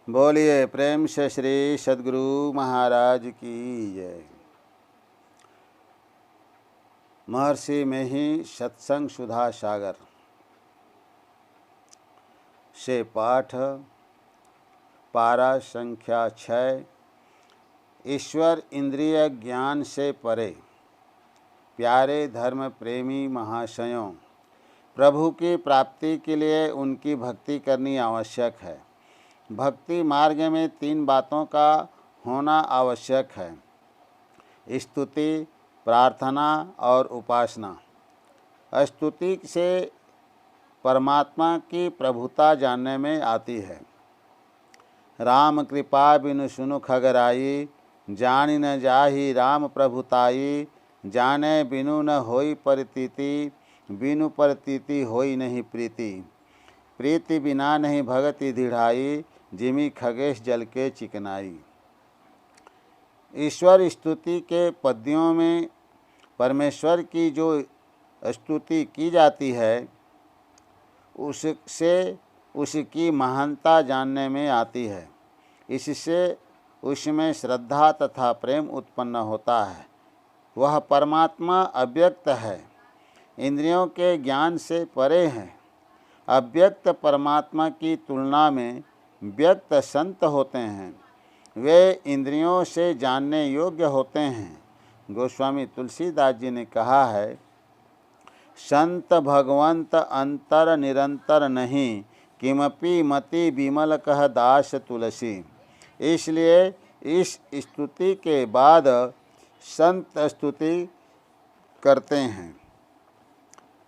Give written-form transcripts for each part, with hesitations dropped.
बोलिए प्रेम से श्री सद्गुरु महाराज की जय। महर्षि में ही सत्संग सुधा सागर से पाठ पारा संख्या 6। ईश्वर इंद्रिय ज्ञान से परे, प्यारे धर्म प्रेमी महाशयों, प्रभु की प्राप्ति के लिए उनकी भक्ति करनी आवश्यक है। भक्ति मार्ग में 3 बातों का होना आवश्यक है: स्तुति, प्रार्थना और उपासना। स्तुति से परमात्मा की प्रभुता जानने में आती है। राम कृपा बिनु सुनु खगराई, जानि न जाहि राम प्रभुताई। जाने बिनु न होई प्रतीति, बिनु प्रतीति होई नहीं प्रीति। प्रीति बिना नहीं भगति दृढ़ाई, जिमि खगेश जल के चिकनाई। ईश्वर स्तुति के पद्यों में परमेश्वर की जो स्तुति की जाती है, उससे उसकी महानता जानने में आती है। इससे उसमें श्रद्धा तथा प्रेम उत्पन्न होता है। वह परमात्मा अव्यक्त है, इंद्रियों के ज्ञान से परे है। अव्यक्त परमात्मा की तुलना में व्यक्त संत होते हैं। वे इंद्रियों से जानने योग्य होते हैं। गोस्वामी तुलसीदास जी ने कहा है, संत भगवंत अंतर निरंतर नहीं, किमपि मति विमल कह दास तुलसी। इसलिए इस स्तुति के बाद संत स्तुति करते हैं।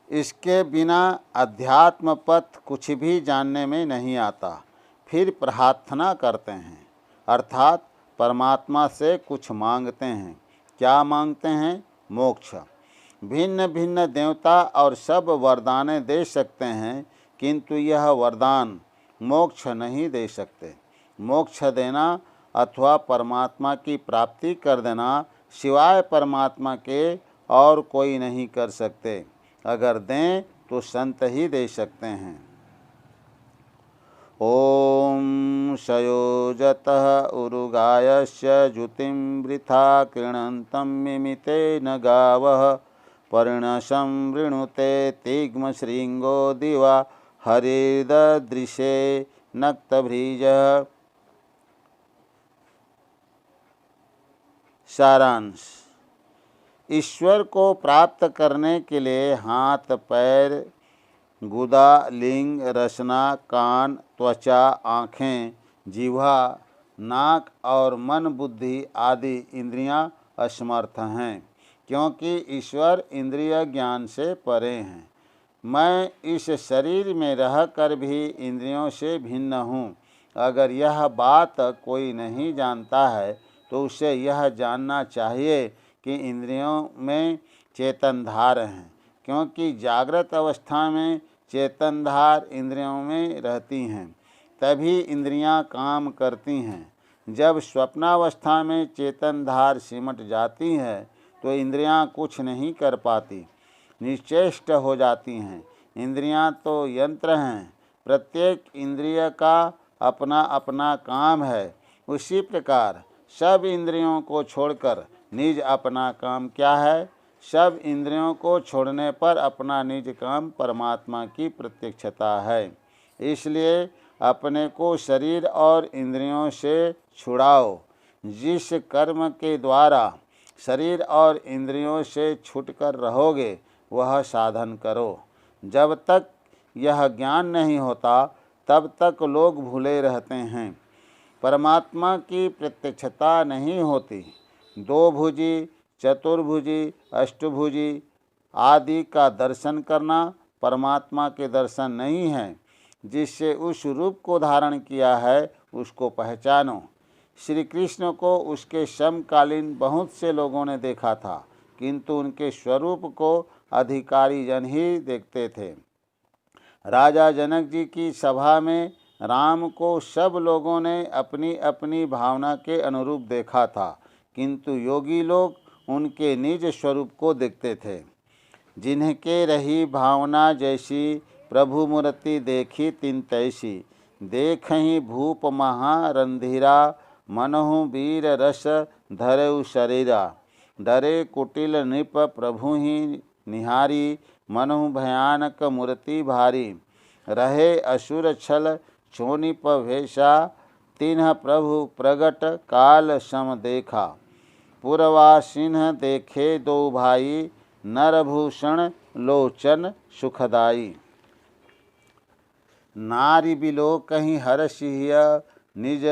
इसके बिना अध्यात्म पथ कुछ भी जानने में नहीं आता। फिर प्रार्थना करते हैं, अर्थात परमात्मा से कुछ मांगते हैं। क्या मांगते हैं? मोक्ष। भिन्न भिन्न देवता और सब वरदानें दे सकते हैं, किंतु यह वरदान मोक्ष नहीं दे सकते। मोक्ष देना अथवा परमात्मा की प्राप्ति कर देना सिवाय परमात्मा के और कोई नहीं कर सकते। अगर दें तो संत ही दे सकते हैं। ओम सयोजतः उरुगायस्य जुतिं वृथा कृणन्तं मिमिते न गावः। पर्णशं वृणुते तिग्मशृङ्गो दिवा हरिर्ददृशे नक्तभ्रीजः। सारांश: ईश्वर को प्राप्त करने के लिए हाथ, पैर, गुदा, लिंग, रसना, कान, त्वचा, आँखें, जिह्वा, नाक और मन बुद्धि आदि इंद्रियां असमर्थ हैं, क्योंकि ईश्वर इंद्रिय ज्ञान से परे हैं। मैं इस शरीर में रहकर भी इंद्रियों से भिन्न हूँ। अगर यह बात कोई नहीं जानता है तो उसे यह जानना चाहिए कि इंद्रियों में चेतनधार हैं, क्योंकि जागृत अवस्था में चेतनधार इंद्रियों में रहती हैं, तभी इंद्रियां काम करती हैं। जब स्वप्नावस्था में चेतनधार सिमट जाती है तो इंद्रियां कुछ नहीं कर पाती, निश्चेष्ट हो जाती हैं। इंद्रियां तो यंत्र हैं, प्रत्येक इंद्रिय का अपना अपना काम है। उसी प्रकार सब इंद्रियों को छोड़कर निज अपना काम क्या है? सब इंद्रियों को छोड़ने पर अपना निज काम परमात्मा की प्रत्यक्षता है। इसलिए अपने को शरीर और इंद्रियों से छुड़ाओ। जिस कर्म के द्वारा शरीर और इंद्रियों से छूटकर रहोगे वह साधन करो। जब तक यह ज्ञान नहीं होता तब तक लोग भूले रहते हैं। परमात्मा की प्रत्यक्षता नहीं होती। 2 भुजी, चतुर्भुजी, अष्टभुजी आदि का दर्शन करना परमात्मा के दर्शन नहीं है। जिससे उस रूप को धारण किया है उसको पहचानो। श्री कृष्ण को उसके समकालीन बहुत से लोगों ने देखा था, किंतु उनके स्वरूप को अधिकारी जन ही देखते थे। राजा जनक जी की सभा में राम को सब लोगों ने अपनी अपनी भावना के अनुरूप देखा था, किंतु योगी लोग उनके निज स्वरूप को देखते थे। जिनके रही भावना जैसी, प्रभु मूर्ति देखी तिन तैसी। देखहि भूप महारंधिरा, मनहु वीर रस धरऊ शरीरा। डरे कुटिल नृप प्रभु ही निहारी, मनहु भयानक मूर्ति भारी। रहे असुर छल क्षोणिप भेषा, तिन्ह प्रभु प्रगट काल सम देखा। पुरवासिन्ह देखे दो भाई, नरभूषण लोचन सुखदाई। नारी बिलोकहि हरषिय, निज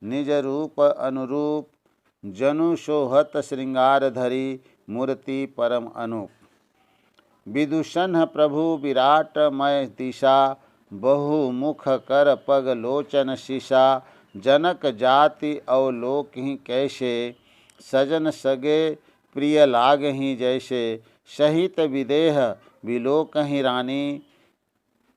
निज रूप अनुरूप। जनु सोहत श्रृंगार धरी, मूर्ति परम अनूप। विदूषण प्रभु विराटमय दिशा, बहुमुख कर पग लोचन शीशा। जनक जाति अवलोकहि कैसे, सजन सगे प्रिय लागहि जैसे। सहित विदेह विलोकहि रानी,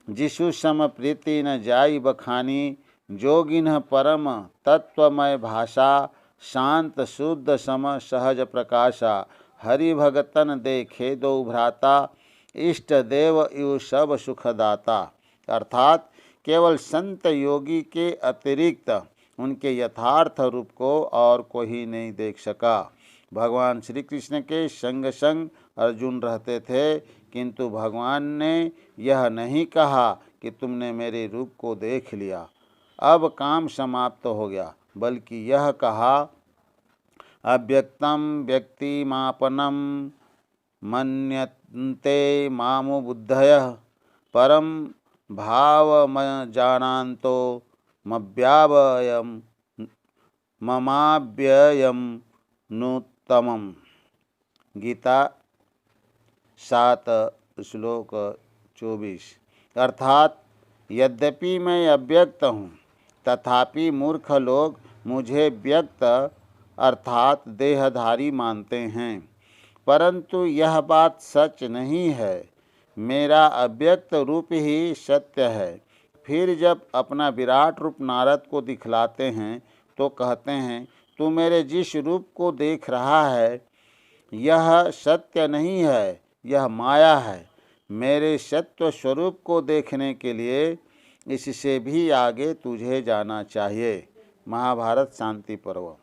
जिसु सम प्रीति न जाई बखानी। जोगिन्ह परम तत्वमय भाषा, शांत शुद्ध सम सहज प्रकाशा। हरि भगतन देखे दो भ्राता, इष्ट देव इव सब सुखदाता। अर्थात केवल संत योगी के अतिरिक्त उनके यथार्थ रूप को और कोई नहीं देख सका। भगवान श्री कृष्ण के संग संग अर्जुन रहते थे, किंतु भगवान ने यह नहीं कहा कि तुमने मेरे रूप को देख लिया, अब काम समाप्त हो गया, बल्कि यह कहा अव्यक्तम व्यक्तिमापनम मन्यन्ते मामु बुद्धयः। परम भावमजानान्तो मव्यावयम ममाव्ययम नूत्तमम्। गीता 7 श्लोक 24। अर्थात यद्यपि मैं अव्यक्त हूँ, तथापि मूर्ख लोग मुझे व्यक्त अर्थात देहधारी मानते हैं, परंतु यह बात सच नहीं है। मेरा अव्यक्त रूप ही सत्य है। फिर जब अपना विराट रूप नारद को दिखलाते हैं तो कहते हैं, तू मेरे जिस रूप को देख रहा है यह सत्य नहीं है, यह माया है। मेरे सत्व स्वरूप को देखने के लिए इससे भी आगे तुझे जाना चाहिए। महाभारत शांति पर्व।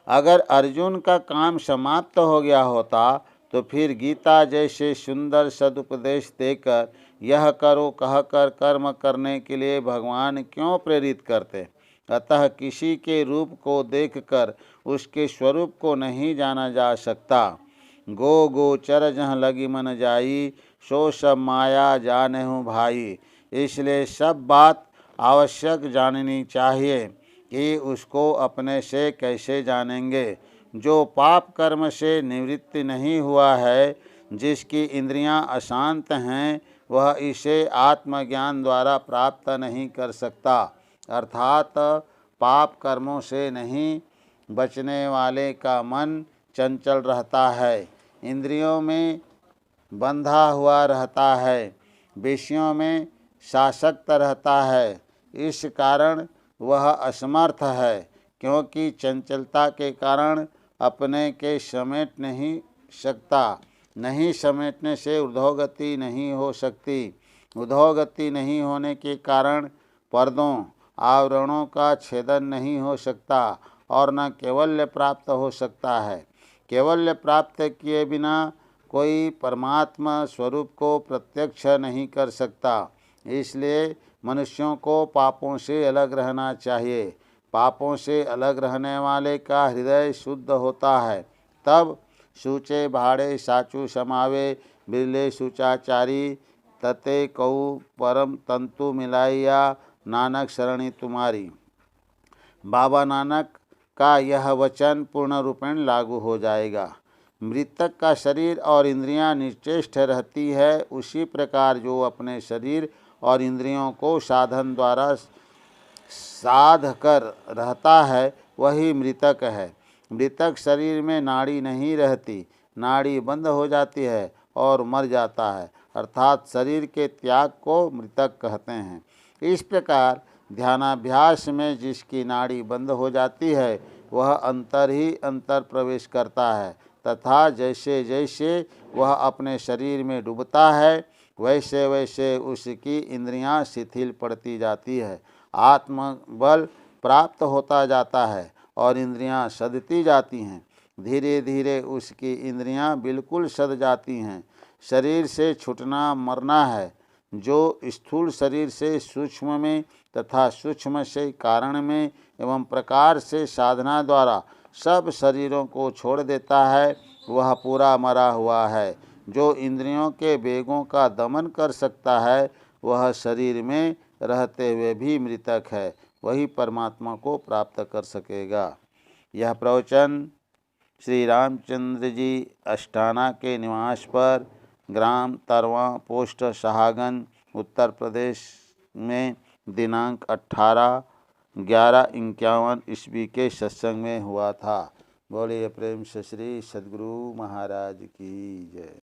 अगर अर्जुन का काम समाप्त हो गया होता तो फिर गीता जैसे सुंदर सदुपदेश देकर यह करो कहकर कर्म करने के लिए भगवान क्यों प्रेरित करते। अतः किसी के रूप को देखकर उसके स्वरूप को नहीं जाना जा सकता। गो गोचर जहाँ लगी मन जाई, सो सब माया जानहु भाई। इसलिए सब बात आवश्यक जाननी चाहिए कि उसको अपने से कैसे जानेंगे। जो पाप कर्म से निवृत्ति नहीं हुआ है, जिसकी इंद्रियां अशांत हैं, वह इसे आत्मज्ञान द्वारा प्राप्त नहीं कर सकता। अर्थात पाप कर्मों से नहीं बचने वाले का मन चंचल रहता है, इंद्रियों में बंधा हुआ रहता है, विषयों में शासक्त रहता है। इस कारण वह असमर्थ है, क्योंकि चंचलता के कारण अपने के समेट नहीं सकता। नहीं समेटने से ऊर्ध्वगति नहीं हो सकती। ऊर्ध्वगति नहीं होने के कारण पर्दों आवरणों का छेदन नहीं हो सकता और न कैवल्य प्राप्त हो सकता है। कैवल्य प्राप्त किए बिना कोई परमात्मा स्वरूप को प्रत्यक्ष नहीं कर सकता। इसलिए मनुष्यों को पापों से अलग रहना चाहिए। पापों से अलग रहने वाले का हृदय शुद्ध होता है। तब सूचे भाड़े साचु समावे, बिरले सुचाचारी। तते कऊ परम तंतु मिलाइया, नानक शरणी तुम्हारी। बाबा नानक का यह वचन पूर्ण रूपेण लागू हो जाएगा। मृतक का शरीर और इंद्रियां निश्चेष्ट रहती है, उसी प्रकार जो अपने शरीर और इंद्रियों को साधन द्वारा साध कर रहता है वही मृतक है। मृतक शरीर में नाड़ी नहीं रहती, नाड़ी बंद हो जाती है और मर जाता है, अर्थात शरीर के त्याग को मृतक कहते हैं। इस प्रकार ध्यानाभ्यास में जिसकी नाड़ी बंद हो जाती है वह अंतर ही अंतर प्रवेश करता है, तथा जैसे जैसे वह अपने शरीर में डूबता है वैसे वैसे उसकी इंद्रियां शिथिल पड़ती जाती है आत्मबल प्राप्त होता जाता है और इंद्रियां सधती जाती हैं। धीरे धीरे उसकी इंद्रियां बिल्कुल सध जाती हैं। शरीर से छूटना मरना है। जो स्थूल शरीर से सूक्ष्म में तथा सूक्ष्म से कारण में एवं प्रकार से साधना द्वारा सब शरीरों को छोड़ देता है वह पूरा मरा हुआ है। जो इंद्रियों के वेगों का दमन कर सकता है वह शरीर में रहते हुए भी मृतक है, वही परमात्मा को प्राप्त कर सकेगा। यह प्रवचन श्री रामचंद्र जी अष्टाना के निवास पर ग्राम तरवा पोस्ट शाहगंज उत्तर प्रदेश में दिनांक 18/11/51 ईस्वी के सत्संग में हुआ था। बोलिए प्रेम से श्री सद्गुरु महाराज की जय।